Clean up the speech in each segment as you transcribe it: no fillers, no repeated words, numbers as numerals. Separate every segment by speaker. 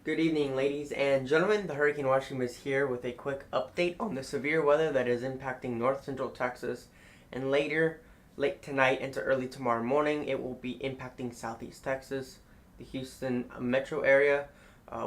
Speaker 1: Good evening, ladies and gentlemen. The Hurricane Washington is here with a quick update on the severe weather that is impacting north central Texas. And late tonight into early tomorrow morning, it will be impacting southeast Texas, the Houston metro area.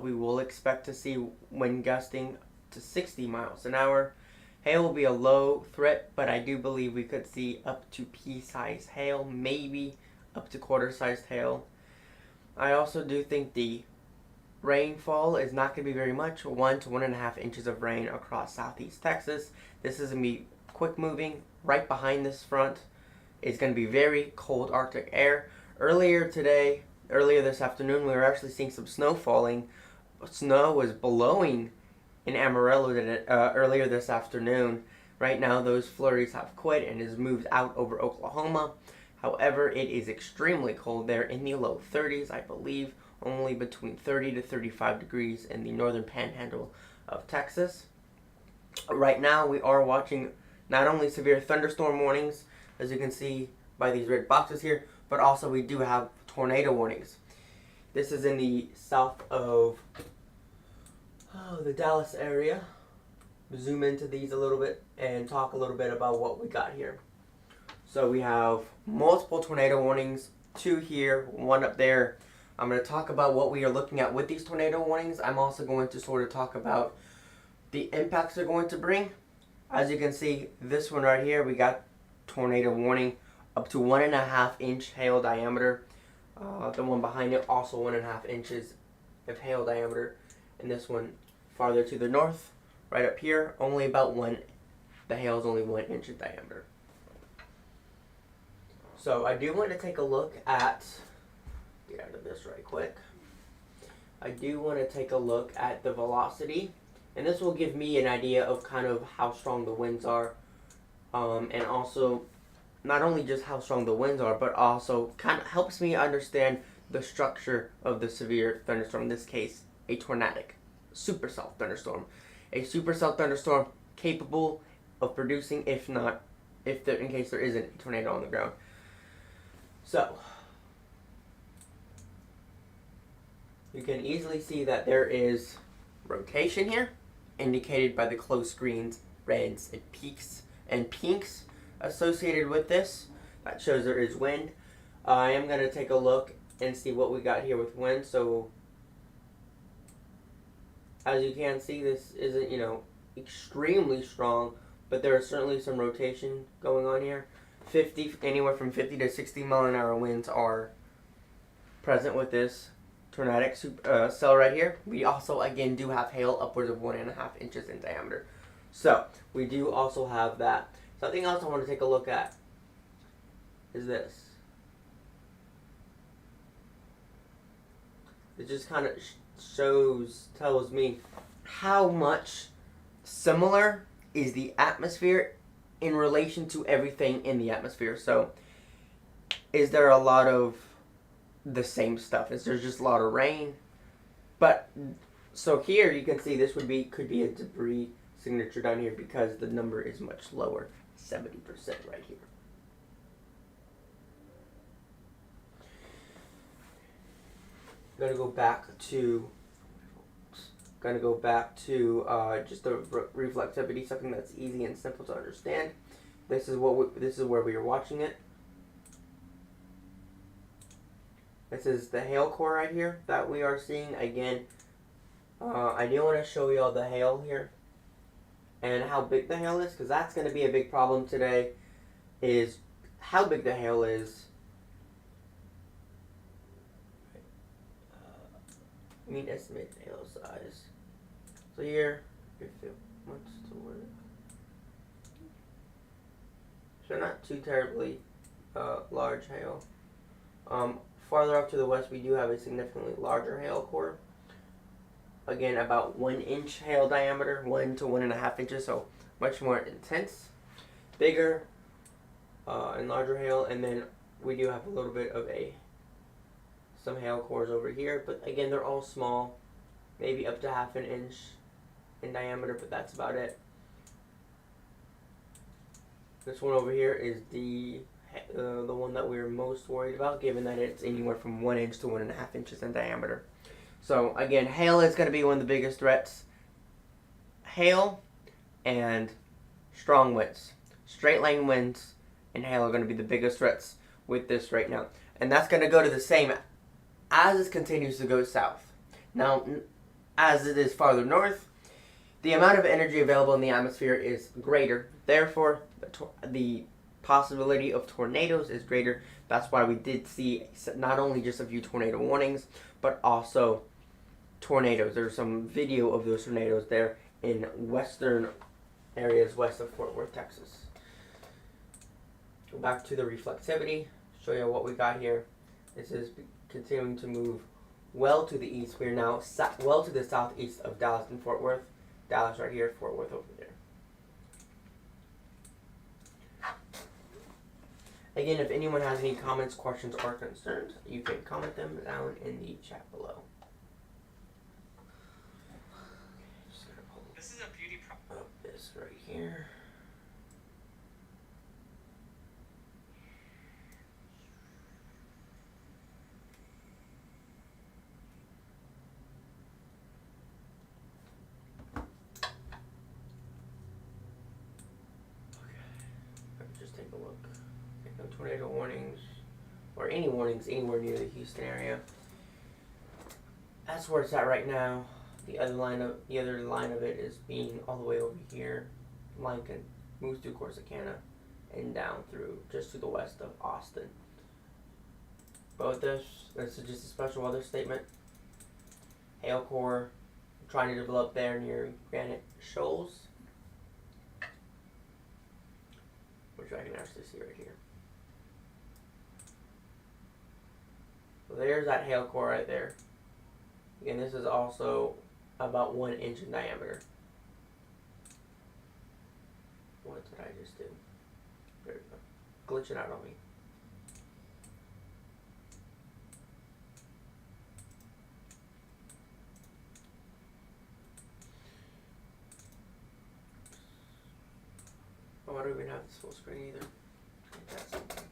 Speaker 1: We will expect to see wind gusting to 60 miles an hour. Hail will be a low threat, but I do believe we could see up to pea-sized hail, maybe up to quarter-sized hail. I also do think the rainfall is not going to be very much, 1 to 1.5 inches of rain across southeast Texas. This is going to be quick moving. Right behind this front is going to be very cold Arctic air. Earlier this afternoon, we were actually seeing some snow falling. Snow was blowing in Amarillo earlier this afternoon. Right now, those flurries have quit and has moved out over Oklahoma. However, it is extremely cold there in the low 30s, I believe. Only between 30 to 35 degrees in the northern panhandle of Texas. Right now, we are watching not only severe thunderstorm warnings, as you can see by these red boxes here, but also we do have tornado warnings. This is in the south of the Dallas area. Zoom into these a little bit and talk a little bit about what we got here. So we have multiple tornado warnings, 2 here, 1 up there. I'm going to talk about what we are looking at with these tornado warnings. I'm also going to sort of talk about the impacts they're going to bring. As you can see, this one right here, we got tornado warning up to 1.5 inch hail diameter. The one behind it also 1.5 inches of hail diameter. And this one farther to the north, right up here, only about the hail is only 1 inch in diameter. So I do want to take a look at, get out of this right quick. I do want to take a look at the velocity, and this will give me an idea of kind of how strong the winds are, and also not only just how strong the winds are, but also kind of helps me understand the structure of the severe thunderstorm. In this case, a tornadic supercell thunderstorm. A supercell thunderstorm capable of producing, in case there isn't a tornado on the ground. So you can easily see that there is rotation here, indicated by the close greens, reds, and pinks associated with this. That shows there is wind. I am going to take a look and see what we got here with wind. So as you can see, this isn't, extremely strong, but there is certainly some rotation going on here. Anywhere from 50 to 60 mile an hour winds are present with this tornadic cell right here. We also, again, do have hail upwards of 1.5 inches in diameter. So we do also have that. Something else I want to take a look at is this. It just kind of tells me how much similar is the atmosphere in relation to everything in the atmosphere. So is there a lot of the same stuff? Is there just a lot of rain? But so here you can see this could be a debris signature down here because the number is much lower, 70% right here. Gonna go back to just the reflectivity, something that's easy and simple to understand. This is where we are watching it. This is the hail core right here that we are seeing. Again, I do want to show you all the hail here and how big the hail is, because that's going to be a big problem today, is how big the hail is. Estimate the hail size. So here, so not too terribly large hail. Farther up to the west, we do have a significantly larger hail core. Again, about 1 inch hail diameter, 1 to 1.5 inches, so much more intense, bigger, and larger hail. And then we do have a little bit of some hail cores over here, but again, they're all small, maybe up to 1/2 inch in diameter, but that's about it. This one over here is the one that we're most worried about, given that it's anywhere from 1 inch to 1.5 inches in diameter. So again, hail is going to be one of the biggest threats. Hail and strong winds. Straight line winds and hail are going to be the biggest threats with this right now. And that's going to go to the same as it continues to go south. Now, as it is farther north, the amount of energy available in the atmosphere is greater. Therefore, the possibility of tornadoes is greater. That's why we did see not only just a few tornado warnings, but also tornadoes. There's some video of those tornadoes there in western areas west of Fort Worth, Texas. Go back to the reflectivity, show you what we got here. This is continuing to move well to the east. We're now well to the southeast of Dallas and Fort Worth. Dallas right here, Fort Worth over there. Again, if anyone has any comments, questions, or concerns, you can comment them down in the chat below. Just gonna pull
Speaker 2: This is a beauty problem.
Speaker 1: up this right here. Just take a look. No tornado warnings or any warnings anywhere near the Houston area. That's where it's at right now. The other line of it is being all the way over here. Line moves through Corsicana and down through just to the west of Austin. But this is just a special weather statement. Hail core trying to develop there near Granite Shoals, which I can actually see right here. So there's that hail core right there. Again, this is also about 1 inch in diameter. What did I just do? There we go. Glitching out on me. Oh, I don't even have this full screen either. Ain't that something?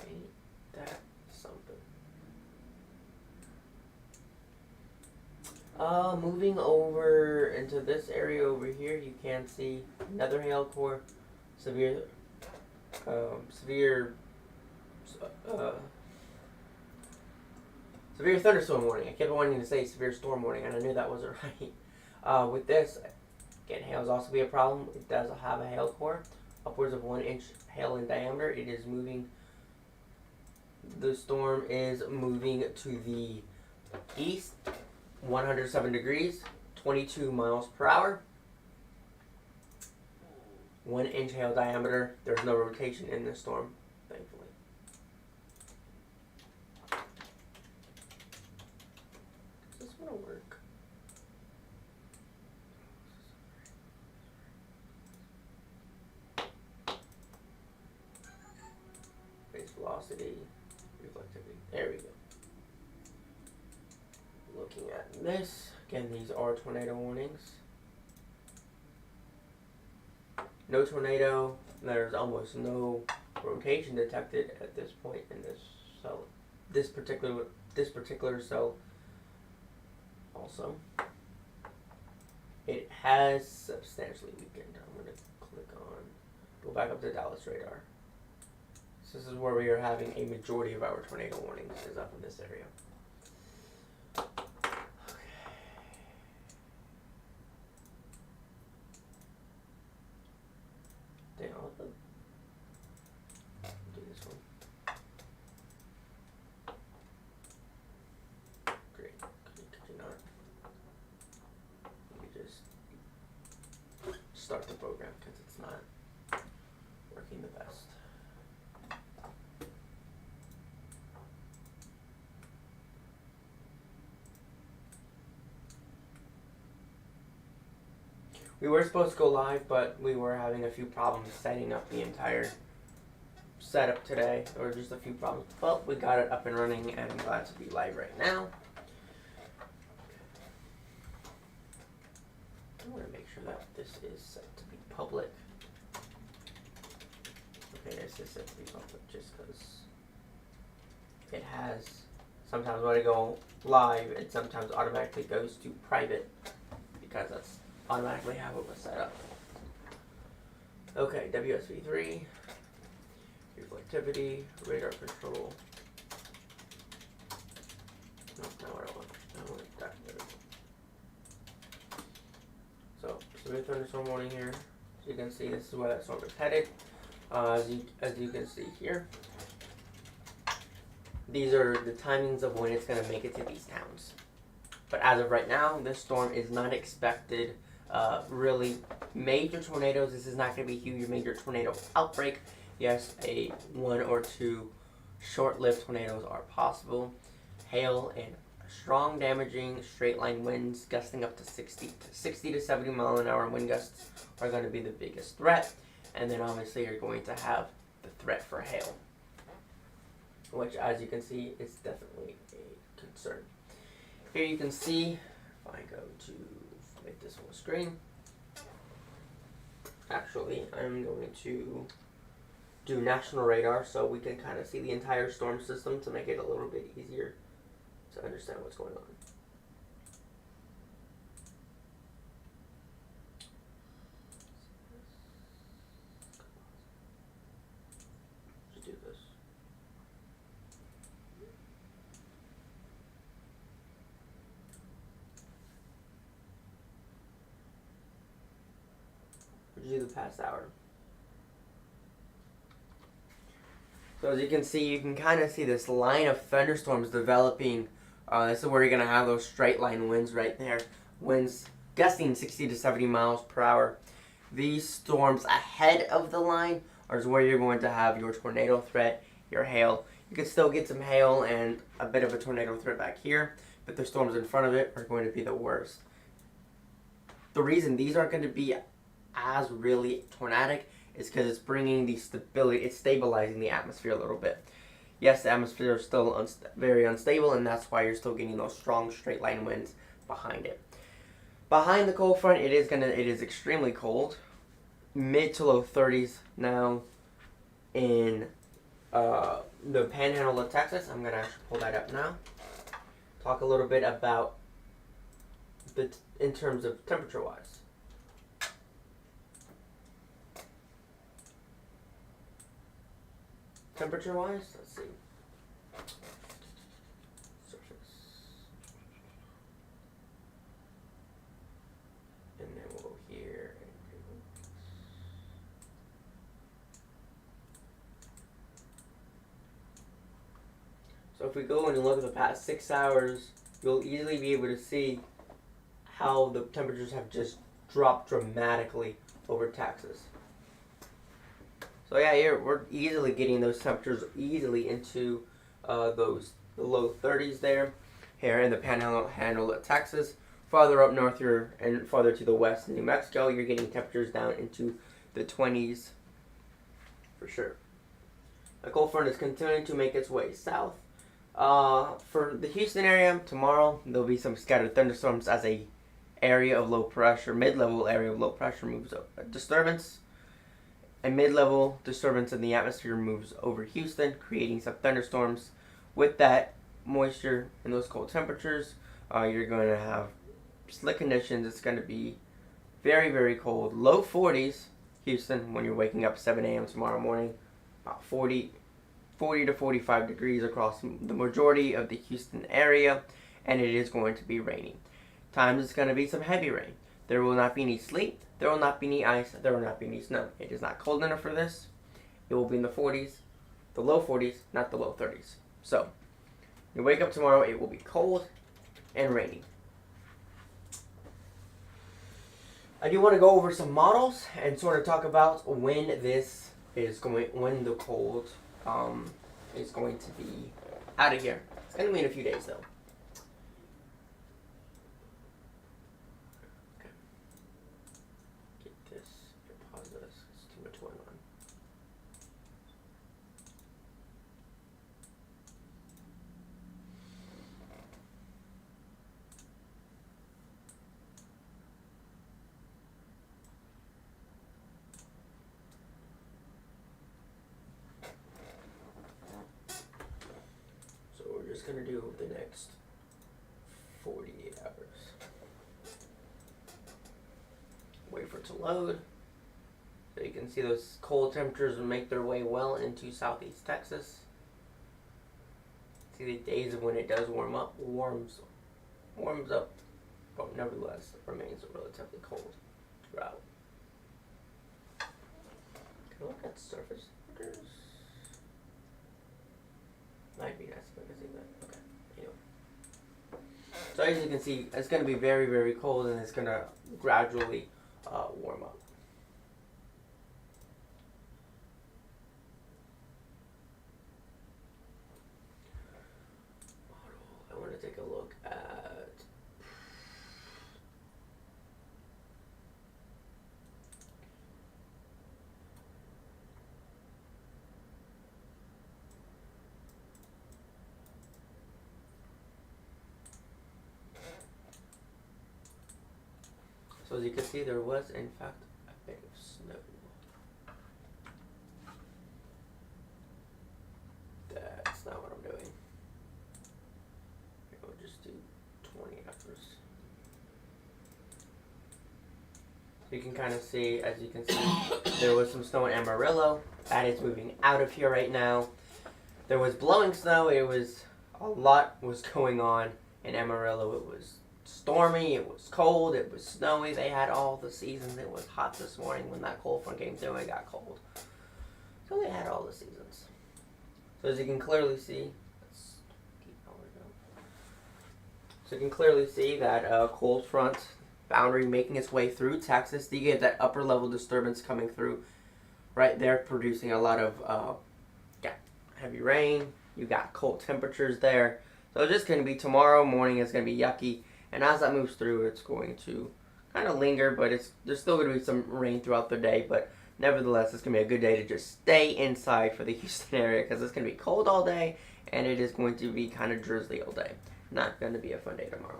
Speaker 1: Ain't that something? Moving over into this area over here, you can see another hail core, severe thunderstorm warning. I kept wanting to say severe storm warning, and I knew that wasn't right. With this, again, hail is also be a problem. It does have a hail core, upwards of 1 inch hail in diameter. It is moving. The storm is moving to the east, 107 degrees, 22 miles per hour. 1 inch hail diameter. There's no rotation in this storm, thankfully. Does this want to work? Base velocity, reflectivity. There we go. Looking at this, again, these are tornado warnings. No tornado. There's almost no rotation detected at this point in this cell. This particular cell. Also, it has substantially weakened. I'm going to go back up to Dallas radar. So this is where we are having a majority of our tornado warnings is up in this area. Do this one. Great. Could you not? Let me just start the program because it's not working the best. We were supposed to go live, but we were having a few problems setting up the entire setup today. There were just a few problems, but we got it up and running, and I'm glad to be live right now. I want to make sure that this is set to be public. Okay, this is set to be public just because it has sometimes when I go live, it sometimes automatically goes to private because that's automatically how it was set up. Okay, WSV3, reflectivity, radar control. No, not what I want. I want that. So, severe thunderstorm warning here. So you can see this is where that storm is headed. As you can see here, these are the timings of when it's going to make it to these towns. But as of right now, this storm is not expected really major tornadoes. This is not going to be a huge major tornado outbreak. Yes, a 1 or 2 short-lived tornadoes are possible. Hail and strong damaging straight line winds gusting up to 60 to 70 mile an hour wind gusts are going to be the biggest threat. And then obviously you're going to have the threat for hail, which as you can see is definitely a concern. Here you can see, if I go to make this full screen, actually I'm going to do national radar so we can kind of see the entire storm system to make it a little bit easier to understand what's going on. Let's do this. We'll do the past hour. So as you can see, you can kind of see this line of thunderstorms developing. This is where you're going to have those straight line winds right there. Winds gusting 60 to 70 miles per hour. These storms ahead of the line are where you're going to have your tornado threat, your hail. You can still get some hail and a bit of a tornado threat back here, but the storms in front of it are going to be the worst. The reason these aren't going to be as really tornadic is because it's bringing the stability, it's stabilizing the atmosphere a little bit. Yes, the atmosphere is still very unstable, and that's why you're still getting those strong straight line winds behind it. Behind the cold front, it is extremely cold, mid to low 30s now in the panhandle of Texas. I'm gonna actually pull that up now. Talk a little bit about in terms of temperature wise. Temperature wise, let's see. Surface. And then we'll go here. So if we go and look at the past 6 hours, you'll easily be able to see how the temperatures have just dropped dramatically over Texas. So yeah, here we're easily getting those temperatures easily into the low 30s there. Here in the panhandle of Texas, farther up north and farther to the west in New Mexico, you're getting temperatures down into the 20s for sure. The cold front is continuing to make its way south. For the Houston area, tomorrow there'll be some scattered thunderstorms as a area of low pressure, mid-level area of low pressure moves up. A disturbance. A mid-level disturbance in the atmosphere moves over Houston, creating some thunderstorms. With that moisture and those cold temperatures, you're going to have slick conditions. It's going to be very, very cold. Low 40s, Houston, when you're waking up 7 a.m. tomorrow morning. About 40 to 45 degrees across the majority of the Houston area. And it is going to be raining. Times it's going to be some heavy rain. There will not be any sleet. There will not be any ice. There will not be any snow. It is not cold enough for this. It will be in the 40s, the low 40s, not the low 30s. So, you wake up tomorrow, it will be cold and rainy. I do want to go over some models and sort of talk about when the cold is going to be out of here. It's going to be in a few days though. going to do over the next 48 hours. Wait for it to load. So you can see those cold temperatures will make their way well into southeast Texas. See the days of when it does warm up, warms up, but nevertheless remains relatively cold throughout. Can I look at surface temperatures? Might be nice if I can see that. Okay. Anyway. So as you can see, it's going to be very, very cold, and it's going to gradually warm up. I want to take a look at so as you can see, there was in fact a bit of snow. That's not what I'm doing. We'll just do 20 hours. So you can kind of see, as you can see, there was some snow in Amarillo. That is moving out of here right now. There was blowing snow. It was, a lot was going on in Amarillo. It was stormy, it was cold, it was snowy. They had all the seasons. It was hot this morning when that cold front came through. It got cold. So they had all the seasons. So as you can clearly see, so you can clearly see that cold front boundary making its way through Texas. You get that upper level disturbance coming through right there, producing a lot of heavy rain. You got cold temperatures there. So it's just going to be tomorrow morning. It's going to be yucky. And as that moves through, it's going to kind of linger, but there's still going to be some rain throughout the day. But nevertheless, it's going to be a good day to just stay inside for the Houston area, because it's going to be cold all day, and it is going to be kind of drizzly all day. Not going to be a fun day tomorrow.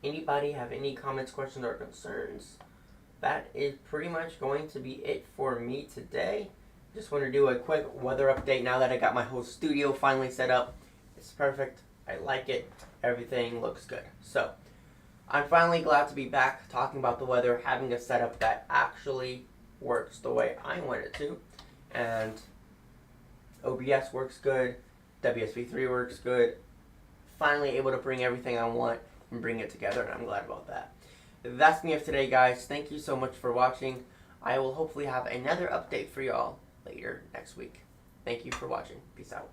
Speaker 1: Anybody have any comments, questions, or concerns? That is pretty much going to be it for me today. Just want to do a quick weather update now that I got my whole studio finally set up. It's perfect. I like it. Everything looks good. So, I'm finally glad to be back talking about the weather, having a setup that actually works the way I want it to. And OBS works good. WSV3 works good. Finally able to bring everything I want and bring it together, and I'm glad about that. That's me of today, guys. Thank you so much for watching. I will hopefully have another update for y'all later next week. Thank you for watching. Peace out.